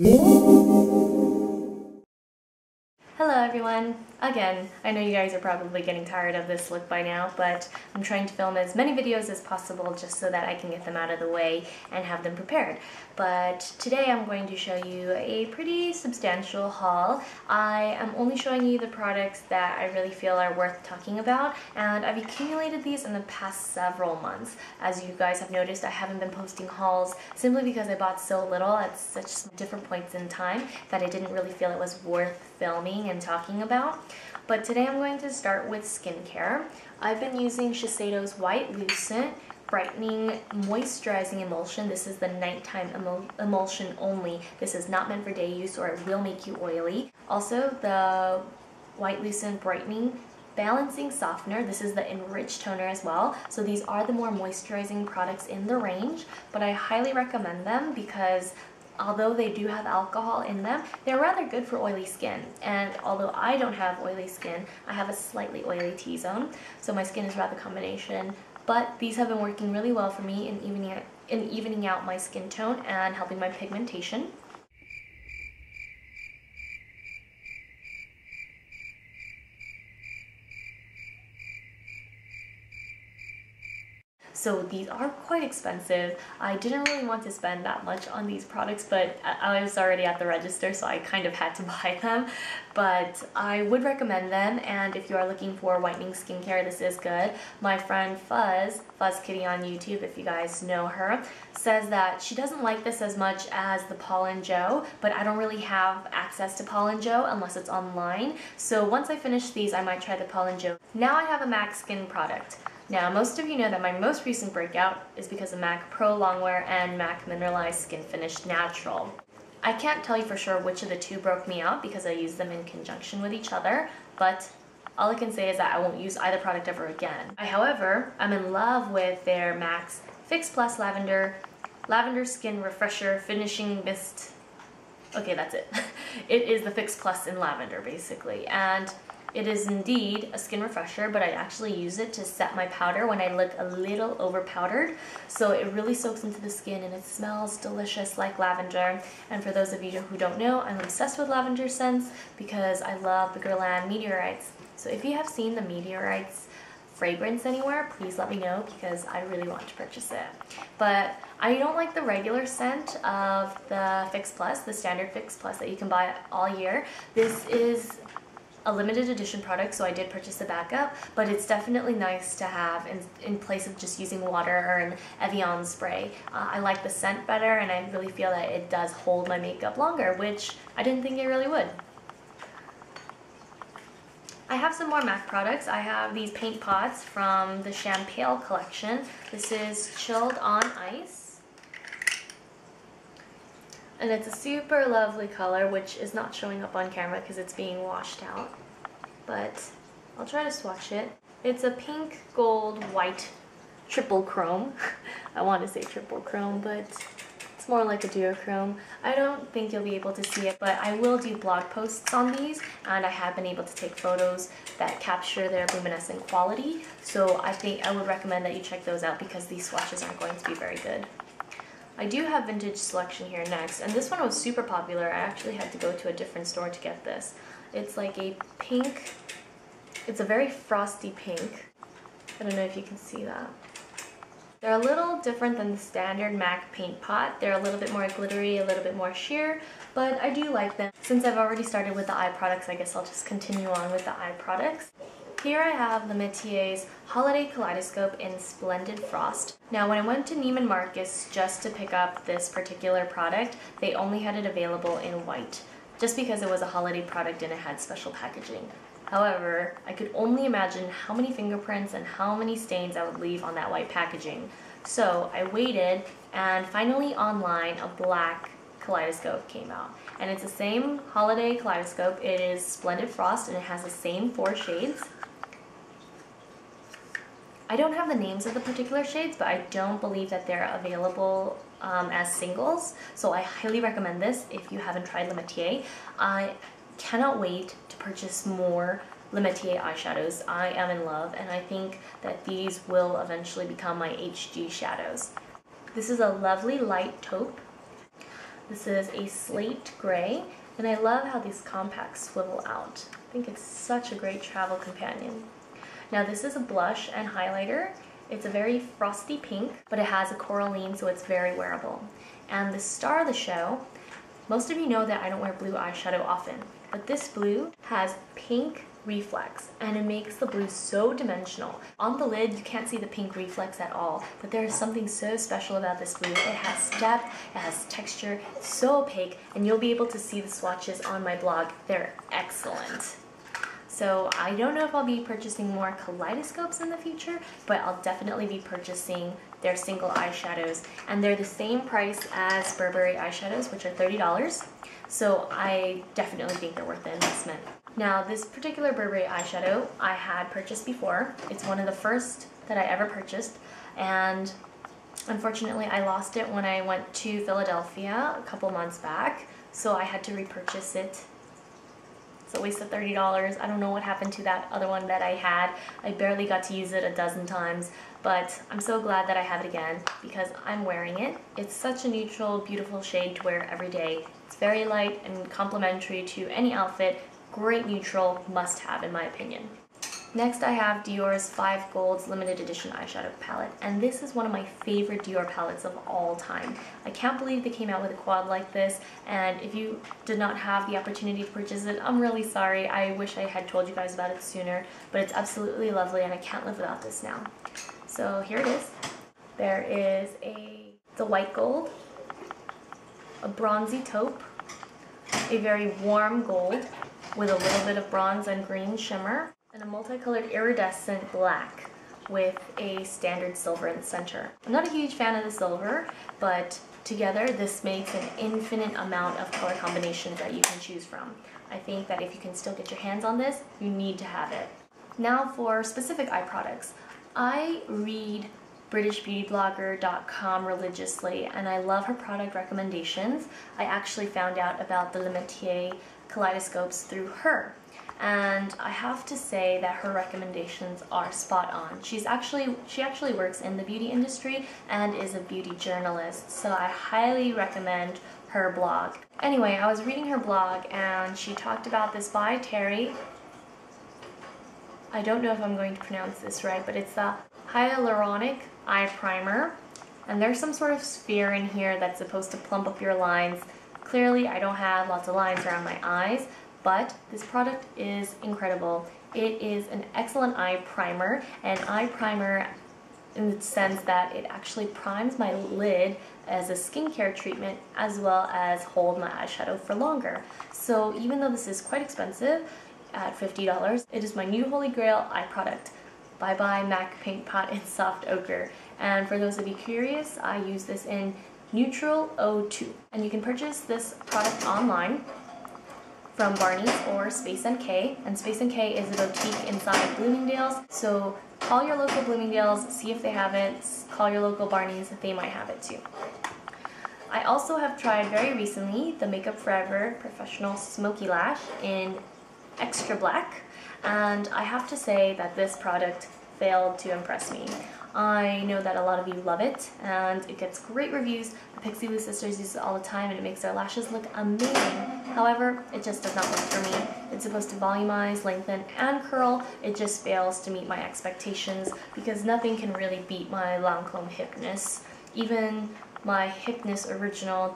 Hello everyone! Again, I know you guys are probably getting tired of this look by now, but I'm trying to film as many videos as possible just so that I can get them out of the way and have them prepared. But today I'm going to show you a pretty substantial haul. I am only showing you the products that I really feel are worth talking about, and I've accumulated these in the past several months. As you guys have noticed, I haven't been posting hauls simply because I bought so little at such different points in time that I didn't really feel it was worth filming and talking about. But today I'm going to start with skincare. I've been using Shiseido's White Lucent Brightening Moisturizing Emulsion. This is the nighttime emulsion only. This is not meant for day use or it will make you oily. Also, the White Lucent Brightening Balancing Softener. This is the enriched toner as well. So these are the more moisturizing products in the range, but I highly recommend them because although they do have alcohol in them, they're rather good for oily skin. And although I don't have oily skin, I have a slightly oily T-zone, so my skin is rather combination. But these have been working really well for me in evening out my skin tone and helping my pigmentation. So these are quite expensive. I didn't really want to spend that much on these products, but I was already at the register, so I kind of had to buy them. But I would recommend them, and if you are looking for whitening skincare, this is good. My friend Fuzz Kitty on YouTube, if you guys know her, says that she doesn't like this as much as the Paul & Joe, but I don't really have access to Paul & Joe unless it's online. So once I finish these, I might try the Paul & Joe. Now I have a MAC skin product. Now, most of you know that my most recent breakout is because of MAC Pro Longwear and MAC Mineralized Skin Finish Natural. I can't tell you for sure which of the two broke me out because I use them in conjunction with each other, but all I can say is that I won't use either product ever again. However, I'm in love with their MAC's Fix Plus Lavender Skin Refresher Finishing Mist. Okay, that's it. It is the Fix Plus in lavender, basically, and it is indeed a skin refresher, but I actually use it to set my powder when I look a little over powdered. So it really soaks into the skin and it smells delicious like lavender. And for those of you who don't know, I'm obsessed with lavender scents because I love the Guerlain Meteorites. So if you have seen the Meteorites fragrance anywhere, please let me know because I really want to purchase it. But I don't like the regular scent of the Fix Plus, the standard Fix Plus that you can buy all year. This is a limited edition product, so I did purchase the backup, but it's definitely nice to have in place of just using water or an Evian spray. I like the scent better, and I really feel that it does hold my makeup longer, which I didn't think it really would. I have some more MAC products. I have these paint pots from the Champagne collection. This is Chilled on Ice. And it's a super lovely color, which is not showing up on camera because it's being washed out. But I'll try to swatch it. It's a pink, gold, white, triple chrome. I want to say triple chrome, but it's more like a duochrome. I don't think you'll be able to see it, but I will do blog posts on these, and I have been able to take photos that capture their luminescent quality. So I think I would recommend that you check those out because these swatches aren't going to be very good. I do have Vintage Selection here next, and this one was super popular. I actually had to go to a different store to get this. It's like a pink, it's a very frosty pink. I don't know if you can see that. They're a little different than the standard MAC paint pot. They're a little bit more glittery, a little bit more sheer, but I do like them. Since I've already started with the eye products, I guess I'll just continue on with the eye products. Here I have the Mercier's Holiday Kaleidoscope in Splendid Frost. Now when I went to Neiman Marcus just to pick up this particular product, they only had it available in white, just because it was a holiday product and it had special packaging. However, I could only imagine how many fingerprints and how many stains I would leave on that white packaging. So I waited, and finally online a black kaleidoscope came out. And it's the same holiday kaleidoscope. It is Splendid Frost and it has the same 4 shades. I don't have the names of the particular shades, but I don't believe that they're available as singles, so I highly recommend this if you haven't tried Le Mercier. I cannot wait to purchase more Le Mercier eyeshadows. I am in love, and I think that these will eventually become my HG shadows. This is a lovely light taupe. This is a slate gray, and I love how these compacts swivel out. I think it's such a great travel companion. Now this is a blush and highlighter. It's a very frosty pink, but it has a coralline, so it's very wearable. And the star of the show, most of you know that I don't wear blue eyeshadow often, but this blue has pink reflex, and it makes the blue so dimensional. On the lid, you can't see the pink reflex at all, but there is something so special about this blue. It has depth, it has texture, it's so opaque, and you'll be able to see the swatches on my blog. They're excellent. So I don't know if I'll be purchasing more kaleidoscopes in the future, but I'll definitely be purchasing their single eyeshadows. And they're the same price as Burberry eyeshadows, which are $30. So I definitely think they're worth the investment. Now this particular Burberry eyeshadow I had purchased before. It's one of the first that I ever purchased, and unfortunately I lost it when I went to Philadelphia a couple months back, so I had to repurchase it. It's a waste of $30. I don't know what happened to that other one that I had. I barely got to use it a dozen times, but I'm so glad that I have it again because I'm wearing it. It's such a neutral, beautiful shade to wear every day. It's very light and complementary to any outfit. Great neutral, must have in my opinion. Next I have Dior's 5 Golds limited edition eyeshadow palette, and this is one of my favorite Dior palettes of all time. I can't believe they came out with a quad like this, and if you did not have the opportunity to purchase it, I'm really sorry. I wish I had told you guys about it sooner, but it's absolutely lovely and I can't live without this now. So here it is. There is the white gold, a bronzy taupe, a very warm gold with a little bit of bronze and green shimmer, and a multicolored iridescent black with a standard silver in the center. I'm not a huge fan of the silver, but together this makes an infinite amount of color combinations that you can choose from. I think that if you can still get your hands on this, you need to have it. Now for specific eye products. I read BritishBeautyBlogger.com religiously, and I love her product recommendations. I actually found out about the Mercier kaleidoscopes through her, and I have to say that her recommendations are spot on. She actually works in the beauty industry and is a beauty journalist, so I highly recommend her blog. Anyway, I was reading her blog and she talked about this by Terry. I don't know if I'm going to pronounce this right, but it's the hyaluronic eye primer, and there's some sort of sphere in here that's supposed to plump up your lines. Clearly I don't have lots of lines around my eyes, but this product is incredible. It is an excellent eye primer, an eye primer in the sense that it actually primes my lid as a skincare treatment as well as hold my eyeshadow for longer. So even though this is quite expensive at $50, it is my new holy grail eye product. Bye bye MAC Paint Pot in Soft Ochre. And for those of you curious, I use this in Neutral 02. And you can purchase this product online from Barney's or Space NK. And Space NK is a boutique inside Bloomingdale's. So call your local Bloomingdale's, see if they have it. Call your local Barney's, they might have it too. I also have tried very recently the Makeup Forever Professional Smoky Lash in Extra Black. And I have to say that this product failed to impress me. I know that a lot of you love it, and it gets great reviews. The Pixie Lou sisters use it all the time, and it makes their lashes look amazing. However, it just does not work for me. It's supposed to volumize, lengthen, and curl. It just fails to meet my expectations because nothing can really beat my Lancome Hypnose. Even my Hypnose Original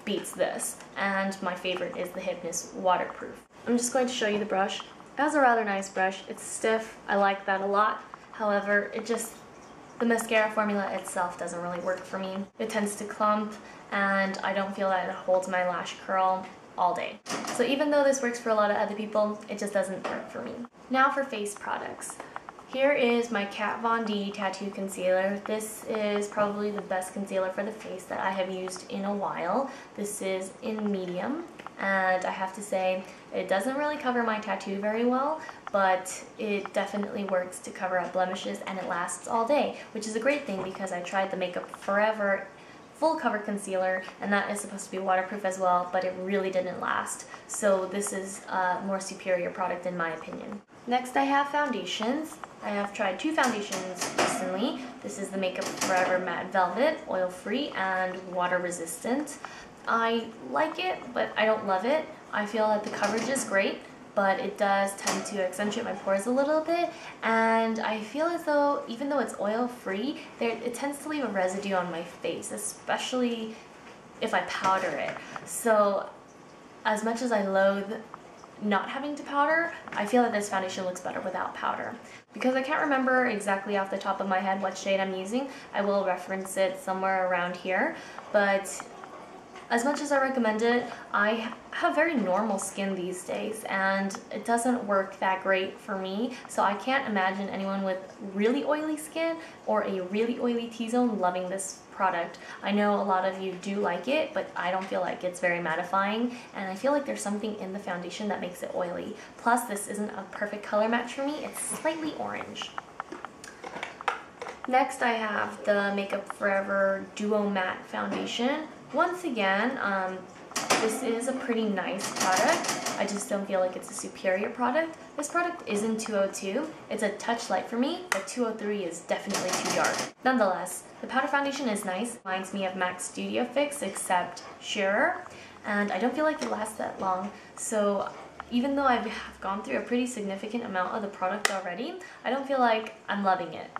beats this, and my favorite is the Hypnose Waterproof. I'm just going to show you the brush. It has a rather nice brush. It's stiff. I like that a lot. However, the mascara formula itself doesn't really work for me. It tends to clump, and I don't feel that it holds my lash curl all day. So even though this works for a lot of other people, it just doesn't work for me. Now for face products. Here is my Kat Von D Tattoo Concealer. This is probably the best concealer for the face that I have used in a while. This is in medium, and I have to say it doesn't really cover my tattoo very well, but it definitely works to cover up blemishes, and it lasts all day, which is a great thing because I tried the Makeup Forever full cover concealer, and that is supposed to be waterproof as well, but it really didn't last. So this is a more superior product in my opinion. Next I have foundations. I have tried 2 foundations recently. This is the Makeup Forever Matte Velvet, oil-free and water-resistant. I like it, but I don't love it. I feel that the coverage is great, but it does tend to accentuate my pores a little bit, and I feel as though even though it's oil-free, it tends to leave a residue on my face, especially if I powder it. So as much as I loathe not having to powder, I feel that this foundation looks better without powder. Because I can't remember exactly off the top of my head what shade I'm using, I will reference it somewhere around here, but as much as I recommend it, I have very normal skin these days and it doesn't work that great for me, so I can't imagine anyone with really oily skin or a really oily T-zone loving this product. I know a lot of you do like it, but I don't feel like it's very mattifying, and I feel like there's something in the foundation that makes it oily. Plus, this isn't a perfect color match for me, it's slightly orange. Next, I have the Makeup Forever Duo Matte Foundation. Once again, this is a pretty nice product. I just don't feel like it's a superior product. This product is in 202. It's a touch light for me, but 203 is definitely too dark. Nonetheless, the powder foundation is nice. Reminds me of MAC Studio Fix, except sheerer, and I don't feel like it lasts that long. So even though I have gone through a pretty significant amount of the product already, I don't feel like I'm loving it.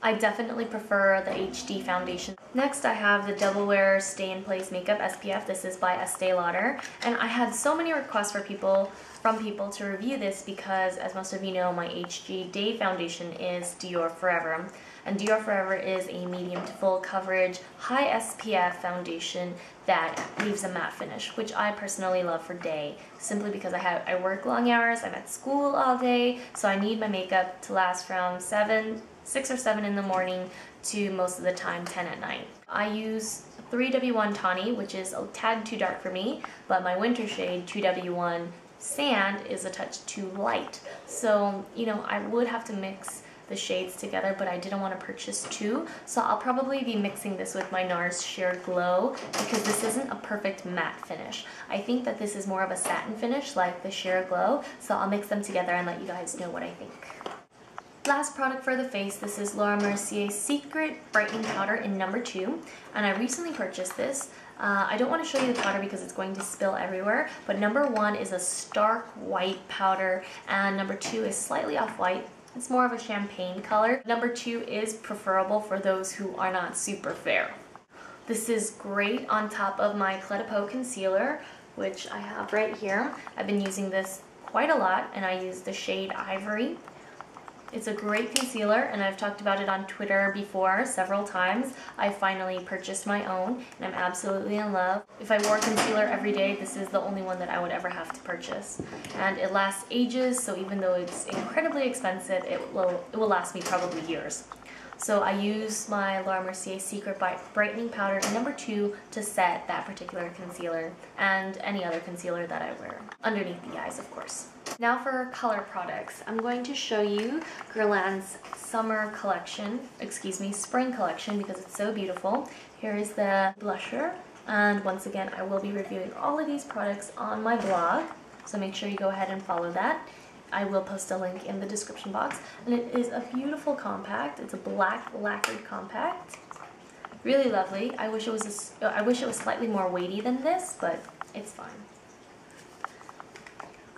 I definitely prefer the HD foundation. Next, I have the Double Wear Stay in Place Makeup SPF. This is by Estee Lauder, and I had so many requests from people to review this because, as most of you know, my HG Day foundation is Dior Forever. And Dior Forever is a medium to full coverage, high SPF foundation that leaves a matte finish, which I personally love for day, simply because I work long hours, I'm at school all day, so I need my makeup to last from 6 or 7 in the morning to most of the time 10 at night. I use 3W1 Tawny, which is a tad too dark for me, but my winter shade 2W1 Sand is a touch too light. So, you know, I would have to mix the shades together, but I didn't want to purchase two, so I'll probably be mixing this with my NARS Sheer Glow because this isn't a perfect matte finish. I think that this is more of a satin finish like the Sheer Glow, so I'll mix them together and let you guys know what I think. Last product for the face, this is Laura Mercier's Secret Brightening Powder in number 2, and I recently purchased this. I don't want to show you the powder because it's going to spill everywhere, but number 1 is a stark white powder, and number 2 is slightly off-white. It's more of a champagne color. Number 2 is preferable for those who are not super fair. This is great on top of my Clé de Peau concealer, which I have right here. I've been using this quite a lot, and I use the shade Ivory. It's a great concealer, and I've talked about it on Twitter before several times. I finally purchased my own, and I'm absolutely in love. If I wore concealer every day, this is the only one that I would ever have to purchase. And it lasts ages, so even though it's incredibly expensive, it will last me probably years. So I use my Laura Mercier Secret Brightening Powder in number 2 to set that particular concealer and any other concealer that I wear. Underneath the eyes, of course. Now for color products. I'm going to show you Guerlain's summer collection, spring collection, because it's so beautiful. Here is the blusher, and once again, I will be reviewing all of these products on my blog, so make sure you go ahead and follow that. I will post a link in the description box, and it is a beautiful compact. It's a black lacquered compact. Really lovely. I wish it was slightly more weighty than this, but it's fine.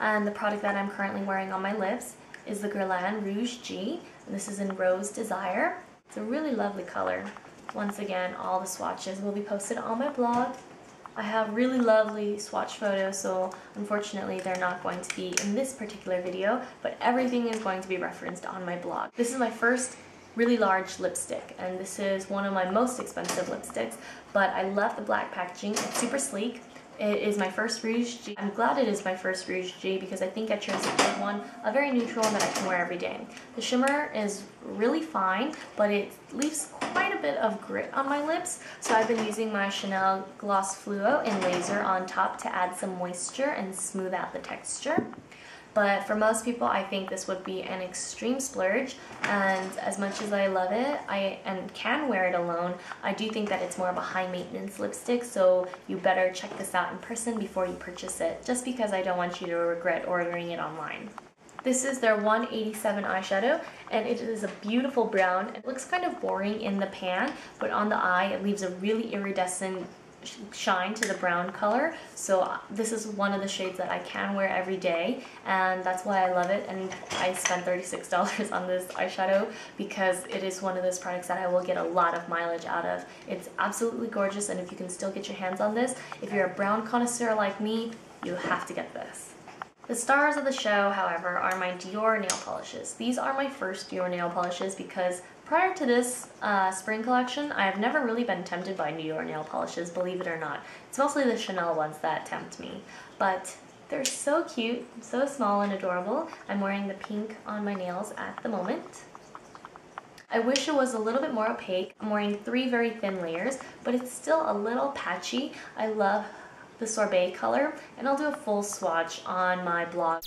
And the product that I'm currently wearing on my lips is the Guerlain Rouge G, and this is in Rose Desire. It's a really lovely color. Once again, all the swatches will be posted on my blog. I have really lovely swatch photos, so unfortunately they're not going to be in this particular video, but everything is going to be referenced on my blog. This is my first really large lipstick, and this is one of my most expensive lipsticks, but I love the black packaging. It's super sleek. It is my first Rouge G. I'm glad it is my first Rouge G because I think I chose a good one, a very neutral one that I can wear every day. The shimmer is really fine, but it leaves quite a bit of grit on my lips, so I've been using my Chanel Gloss Fluo in Laser on top to add some moisture and smooth out the texture. But for most people, I think this would be an extreme splurge, and as much as I love it and can wear it alone, I do think that it's more of a high maintenance lipstick, so you better check this out in person before you purchase it, just because I don't want you to regret ordering it online. This is their 187 eyeshadow, and it is a beautiful brown. It looks kind of boring in the pan, but on the eye it leaves a really iridescent shine to the brown color, so this is one of the shades that I can wear every day, and that's why I love it. And I spent $36 on this eyeshadow because it is one of those products that I will get a lot of mileage out of. It's absolutely gorgeous, and if you can still get your hands on this, if you're a brown connoisseur like me, you have to get this. The stars of the show, however, are my Dior nail polishes. These are my first Dior nail polishes because prior to this spring collection, I have never really been tempted by Dior nail polishes, believe it or not. It's mostly the Chanel ones that tempt me. But they're so cute, so small and adorable. I'm wearing the pink on my nails at the moment. I wish it was a little bit more opaque. I'm wearing 3 very thin layers, but it's still a little patchy. I love the sorbet color, and I'll do a full swatch on my blog.